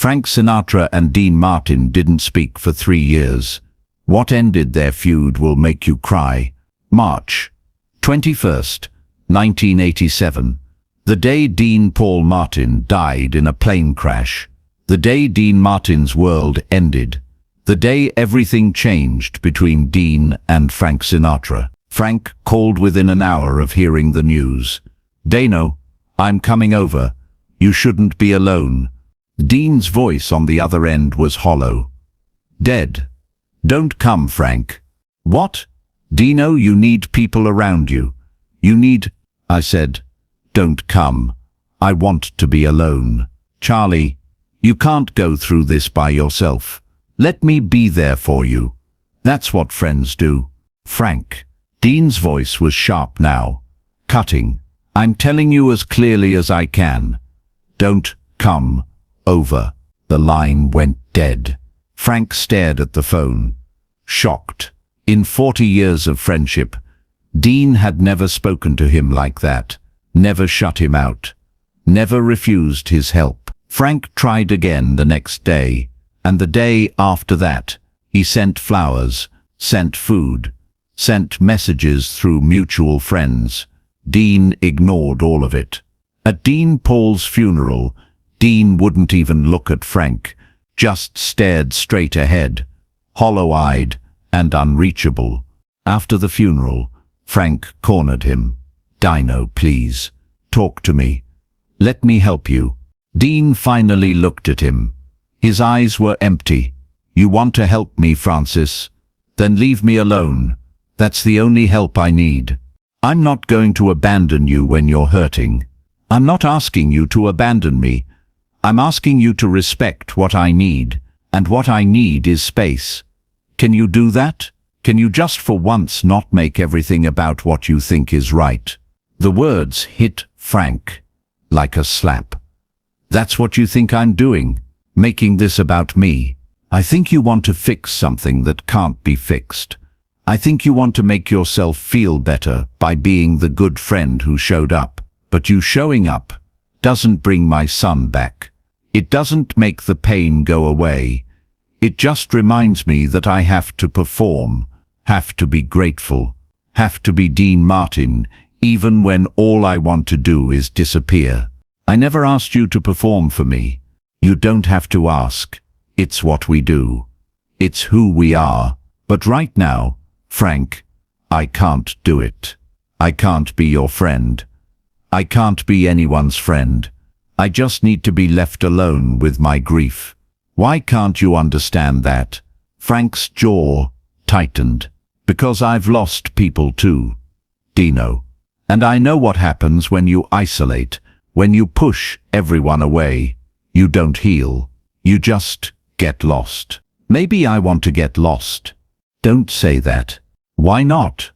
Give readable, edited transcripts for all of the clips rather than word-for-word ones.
Frank Sinatra and Dean Martin didn't speak for 3 years. What ended their feud will make you cry. March 21st, 1987. The day Dean Paul Martin died in a plane crash. The day Dean Martin's world ended. The day everything changed between Dean and Frank Sinatra. Frank called within an hour of hearing the news. "Dano, I'm coming over. You shouldn't be alone." Dean's voice on the other end was hollow. "Dead. Don't come, Frank." "What?" "Dino, you need people around you. You need—" I said, "Don't come. I want to be alone." "Charlie, you can't go through this by yourself. Let me be there for you. That's what friends do." "Frank." Dean's voice was sharp now, cutting. "I'm telling you as clearly as I can. Don't come over." The line went dead. Frank stared at the phone, shocked. In 40 years of friendship, Dean had never spoken to him like that, never shut him out, never refused his help. Frank tried again the next day, and the day after that. He sent flowers, sent food, sent messages through mutual friends. Dean ignored all of it. At Dean Paul's funeral, Dean wouldn't even look at Frank, just stared straight ahead, hollow-eyed and unreachable. After the funeral, Frank cornered him. "Dino, please, talk to me. Let me help you." Dean finally looked at him. His eyes were empty. "You want to help me, Francis? Then leave me alone. That's the only help I need. I'm not going to abandon you when you're hurting. I'm not asking you to abandon me. I'm asking you to respect what I need, and what I need is space. Can you do that? Can you just for once not make everything about what you think is right?" The words hit Frank like a slap. "That's what you think I'm doing, making this about me. I think you want to fix something that can't be fixed. I think you want to make yourself feel better by being the good friend who showed up. But you showing up doesn't bring my son back. It doesn't make the pain go away. It just reminds me that I have to perform, have to be grateful, have to be Dean Martin, even when all I want to do is disappear. I never asked you to perform for me. You don't have to ask. It's what we do. It's who we are. But right now, Frank, I can't do it. I can't be your friend. I can't be anyone's friend. I just need to be left alone with my grief. Why can't you understand that?" Frank's jaw tightened. "Because I've lost people too, Dino. And I know what happens when you isolate, when you push everyone away. You don't heal. You just get lost." "Maybe I want to get lost." "Don't say that." "Why not?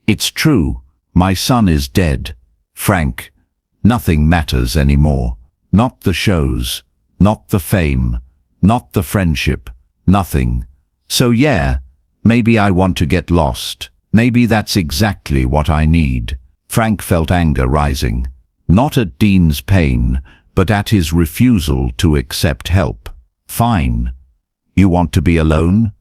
It's true. My son is dead. Frank, nothing matters anymore. Not the shows, not the fame, not the friendship, nothing. So yeah, maybe I want to get lost. Maybe that's exactly what I need." Frank felt anger rising, not at Dean's pain, but at his refusal to accept help. "Fine. You want to be alone?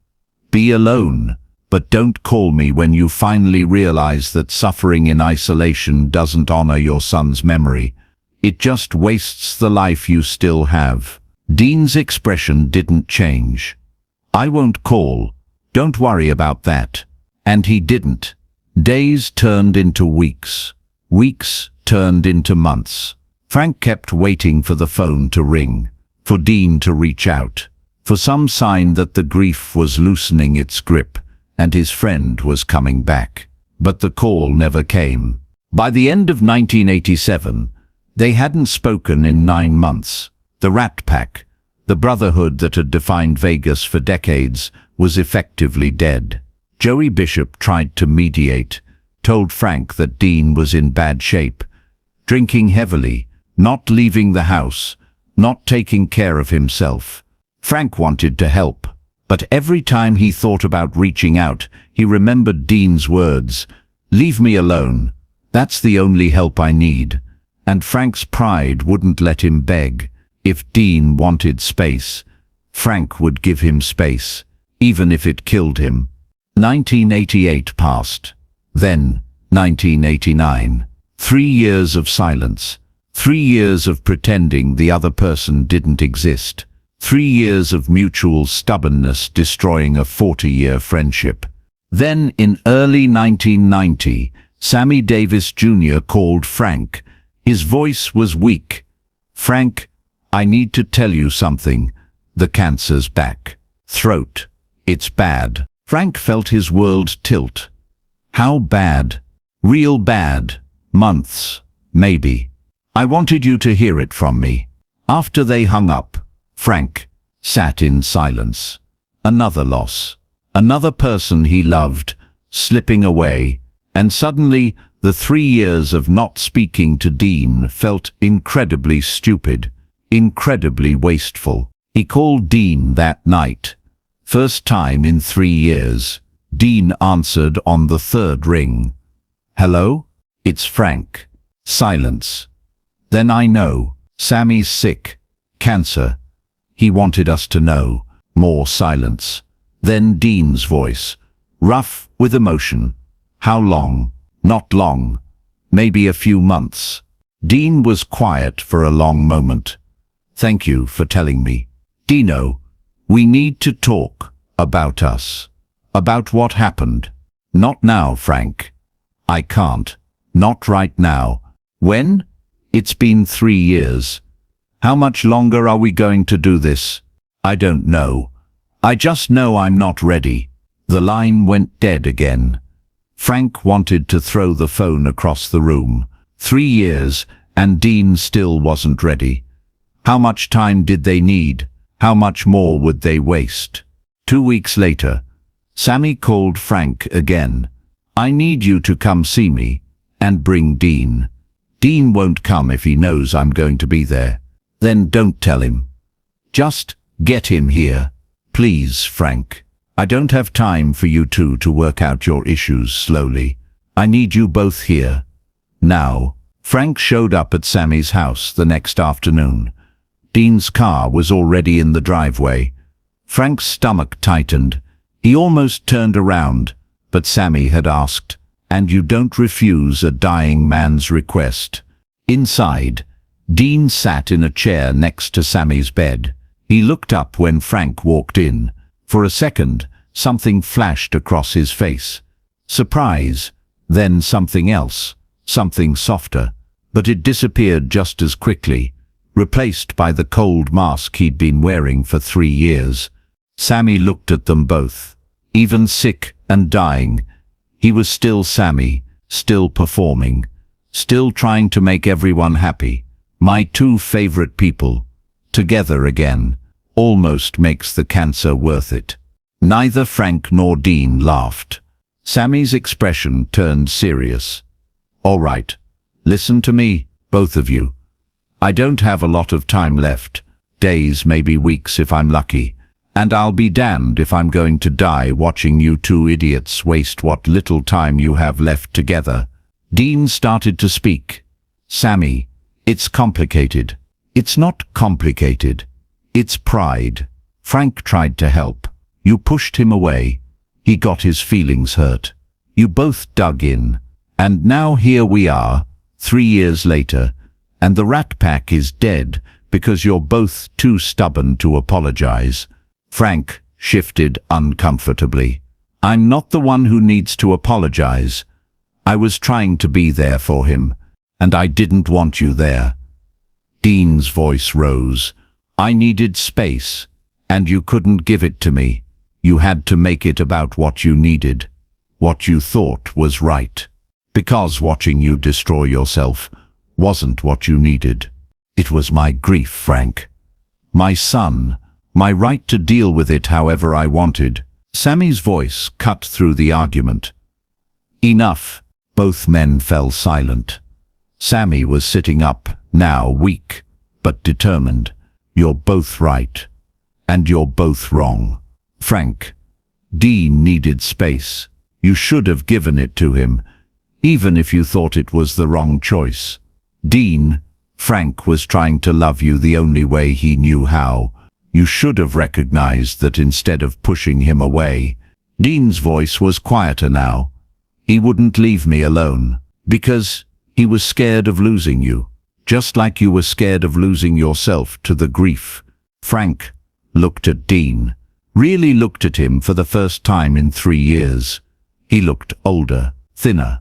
Be alone. But don't call me when you finally realize that suffering in isolation doesn't honor your son's memory. It just wastes the life you still have." Dean's expression didn't change. "I won't call. Don't worry about that." And he didn't. Days turned into weeks. Weeks turned into months. Frank kept waiting for the phone to ring, for Dean to reach out, for some sign that the grief was loosening its grip and his friend was coming back. But the call never came. By the end of 1987, they hadn't spoken in 9 months. The Rat Pack, the brotherhood that had defined Vegas for decades, was effectively dead. Joey Bishop tried to mediate, told Frank that Dean was in bad shape, drinking heavily, not leaving the house, not taking care of himself. Frank wanted to help, but every time he thought about reaching out, he remembered Dean's words, "Leave me alone. That's the only help I need." And Frank's pride wouldn't let him beg. If Dean wanted space, Frank would give him space, even if it killed him. 1988 passed. Then, 1989. 3 years of silence. 3 years of pretending the other person didn't exist. 3 years of mutual stubbornness destroying a 40-year friendship. Then, in early 1990, Sammy Davis Jr. called Frank. His voice was weak. "Frank, I need to tell you something. The cancer's back. Throat. It's bad." Frank felt his world tilt. "How bad?" "Real bad. Months. Maybe. I wanted you to hear it from me." After they hung up, Frank sat in silence. Another loss. Another person he loved, slipping away, and suddenly the 3 years of not speaking to Dean felt incredibly stupid, incredibly wasteful. He called Dean that night. First time in 3 years. Dean answered on the 3rd ring. "Hello? It's Frank." Silence. "Then I know. Sammy's sick. Cancer. He wanted us to know." More silence. Then Dean's voice, rough with emotion. "How long?" "Not long. Maybe a few months." Dean was quiet for a long moment. "Thank you for telling me. Dino, we need to talk about us. About what happened." "Not now, Frank. I can't. Not right now." "When?" "It's been 3 years. How much longer are we going to do this?" "I don't know. I just know I'm not ready." The line went dead again. Frank wanted to throw the phone across the room. 3 years, and Dean still wasn't ready. How much time did they need? How much more would they waste? 2 weeks later, Sammy called Frank again. "I need you to come see me, and bring Dean." "Dean won't come if he knows I'm going to be there." "Then don't tell him. Just get him here. Please, Frank. I don't have time for you two to work out your issues slowly. I need you both here. Now." Frank showed up at Sammy's house the next afternoon. Dean's car was already in the driveway. Frank's stomach tightened. He almost turned around, but Sammy had asked, "And you don't refuse a dying man's request." Inside, Dean sat in a chair next to Sammy's bed. He looked up when Frank walked in. For a second, something flashed across his face. Surprise, then something else, something softer. But it disappeared just as quickly, replaced by the cold mask he'd been wearing for 3 years. Sammy looked at them both. Even sick and dying, he was still Sammy, still performing, still trying to make everyone happy. My 2 favorite people, together again, almost makes the cancer worth it. Neither Frank nor Dean laughed. Sammy's expression turned serious. "All right, listen to me, both of you. I don't have a lot of time left, days, maybe weeks if I'm lucky, and I'll be damned if I'm going to die watching you 2 idiots waste what little time you have left together." Dean started to speak. "Sammy, it's complicated." "It's not complicated. It's pride." Frank tried to help. "You pushed him away. He got his feelings hurt. You both dug in. And now here we are, 3 years later, and the rat pack is dead because you're both too stubborn to apologize." Frank shifted uncomfortably. "I'm not the one who needs to apologize. I was trying to be there for him, and I didn't want you there." Dean's voice rose. "I needed space, and you couldn't give it to me. You had to make it about what you needed, what you thought was right. Because watching you destroy yourself wasn't what you needed. It was my grief, Frank. My son, my right to deal with it however I wanted." Sammy's voice cut through the argument. "Enough." Both men fell silent. Sammy was sitting up, now weak, but determined. "You're both right, and you're both wrong." "Frank, Dean needed space. You should have given it to him, even if you thought it was the wrong choice." "Dean, Frank was trying to love you the only way he knew how. You should have recognized that instead of pushing him away. Dean's voice was quieter now. He wouldn't leave me alone, because he was scared of losing you, just like you were scared of losing yourself to the grief. Frank looked at Dean, really looked at him for the first time in 3 years. He looked older, thinner.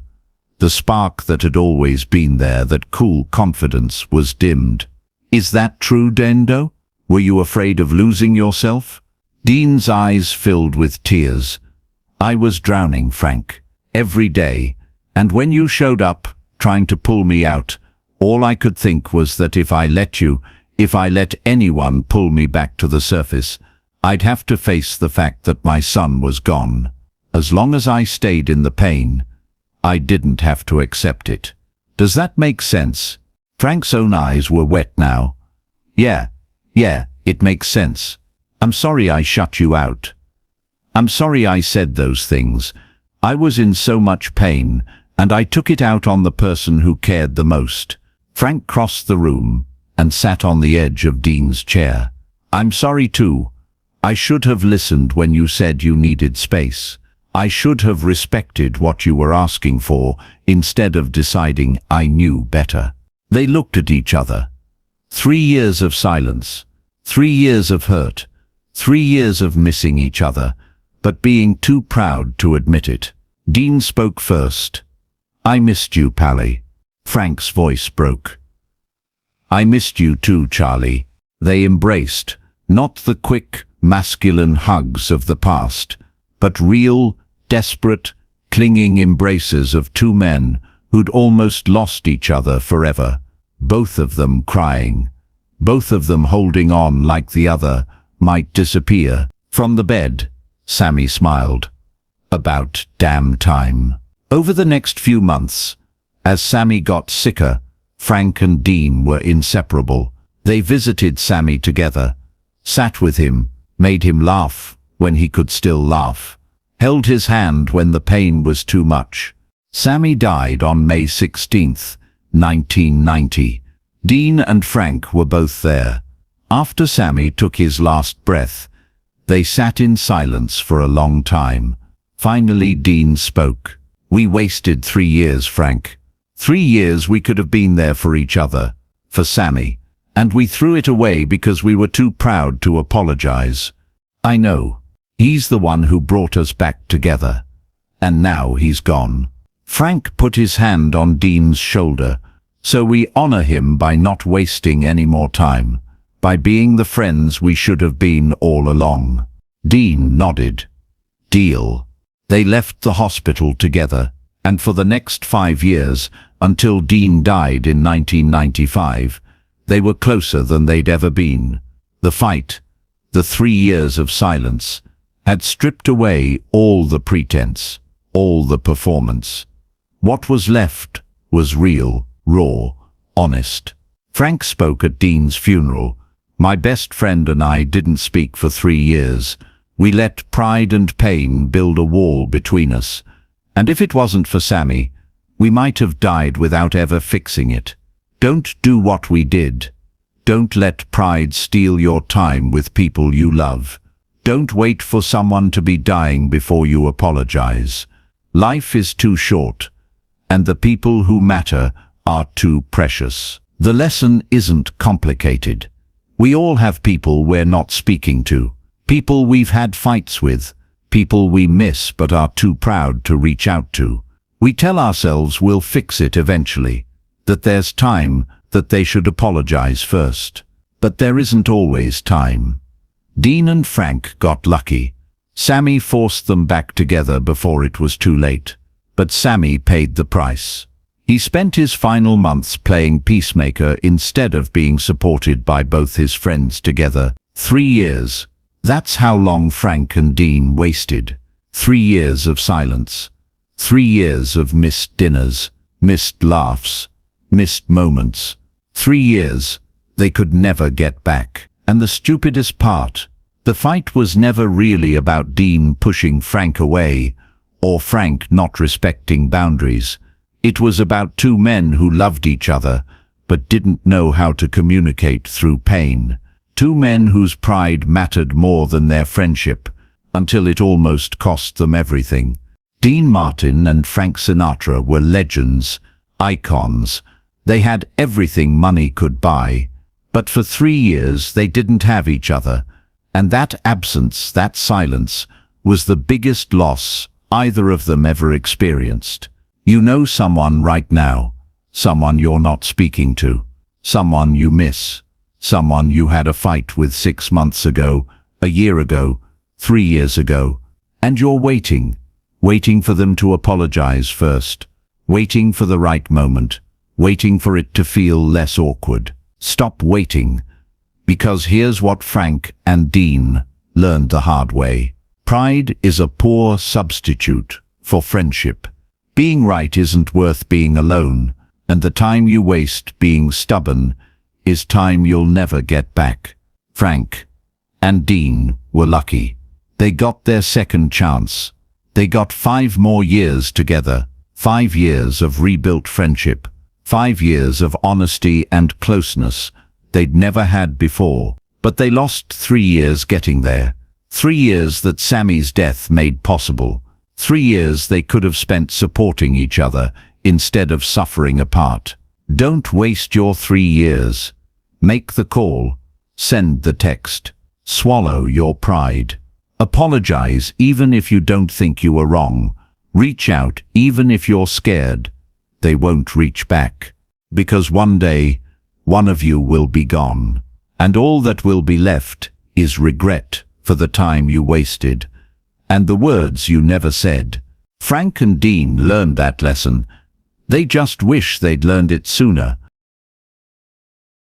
The spark that had always been there, that cool confidence, was dimmed. Is that true, Dendo? Were you afraid of losing yourself? Dean's eyes filled with tears. I was drowning, Frank, every day, and when you showed up, trying to pull me out, all I could think was that if I let anyone pull me back to the surface, I'd have to face the fact that my son was gone. As long as I stayed in the pain, I didn't have to accept it. Does that make sense? Frank's own eyes were wet now. Yeah, it makes sense. I'm sorry I shut you out. I'm sorry I said those things. I was in so much pain, and I took it out on the person who cared the most. Frank crossed the room and sat on the edge of Dean's chair. I'm sorry too. I should have listened when you said you needed space. I should have respected what you were asking for, instead of deciding I knew better. They looked at each other. 3 years of silence, 3 years of hurt, 3 years of missing each other, but being too proud to admit it. Dean spoke first. I missed you, Pally. Frank's voice broke. I missed you too, Charlie. They embraced, not the quick, masculine hugs of the past, but real, desperate, clinging embraces of two men who'd almost lost each other forever, both of them crying, both of them holding on like the other might disappear. From the bed, Sammy smiled. About damn time. Over the next few months, as Sammy got sicker, Frank and Dean were inseparable. They visited Sammy together, sat with him, made him laugh when he could still laugh, held his hand when the pain was too much. Sammy died on May 16th, 1990. Dean and Frank were both there. After Sammy took his last breath, they sat in silence for a long time. Finally, Dean spoke. We wasted 3 years, Frank. 3 years we could have been there for each other, for Sammy, and we threw it away because we were too proud to apologize. I know. He's the one who brought us back together. And now he's gone. Frank put his hand on Dean's shoulder. So we honor him by not wasting any more time, by being the friends we should have been all along. Dean nodded. Deal. They left the hospital together, and for the next 5 years, until Dean died in 1995, they were closer than they'd ever been. The fight, the 3 years of silence, had stripped away all the pretense, all the performance. What was left was real, raw, honest. Frank spoke at Dean's funeral. My best friend and I didn't speak for 3 years. We let pride and pain build a wall between us. And if it wasn't for Sammy, we might have died without ever fixing it. Don't do what we did. Don't let pride steal your time with people you love. Don't wait for someone to be dying before you apologize. Life is too short, and the people who matter are too precious. The lesson isn't complicated. We all have people we're not speaking to, people we've had fights with, people we miss but are too proud to reach out to. We tell ourselves we'll fix it eventually, that there's time, that they should apologize first. But there isn't always time. Dean and Frank got lucky. Sammy forced them back together before it was too late. But Sammy paid the price. He spent his final months playing peacemaker instead of being supported by both his friends together. 3 years. That's how long Frank and Dean wasted. 3 years of silence. 3 years of missed dinners, missed laughs, missed moments. 3 years they could never get back. And the stupidest part, the fight was never really about Dean pushing Frank away or Frank not respecting boundaries. It was about two men who loved each other, but didn't know how to communicate through pain. Two men whose pride mattered more than their friendship, until it almost cost them everything. Dean Martin and Frank Sinatra were legends, icons. They had everything money could buy, but for 3 years they didn't have each other, and that absence, that silence, was the biggest loss either of them ever experienced. You know someone right now, someone you're not speaking to, someone you miss, someone you had a fight with 6 months ago, a year ago, 3 years ago, and you're waiting for them to apologize first, waiting for the right moment, waiting for it to feel less awkward. Stop waiting, because here's what Frank and Dean learned the hard way. Pride is a poor substitute for friendship. Being right isn't worth being alone, and the time you waste being stubborn is time you'll never get back. Frank and Dean were lucky. They got their second chance. They got 5 more years together, 5 years of rebuilt friendship, 5 years of honesty and closeness they'd never had before. But they lost 3 years getting there. 3 years that Sammy's death made possible. 3 years they could have spent supporting each other instead of suffering apart. Don't waste your 3 years. Make the call. Send the text. Swallow your pride. Apologize even if you don't think you were wrong. Reach out even if you're scared. They won't reach back. Because one day, one of you will be gone. And all that will be left is regret for the time you wasted, and the words you never said. Frank and Dean learned that lesson. They just wish they'd learned it sooner.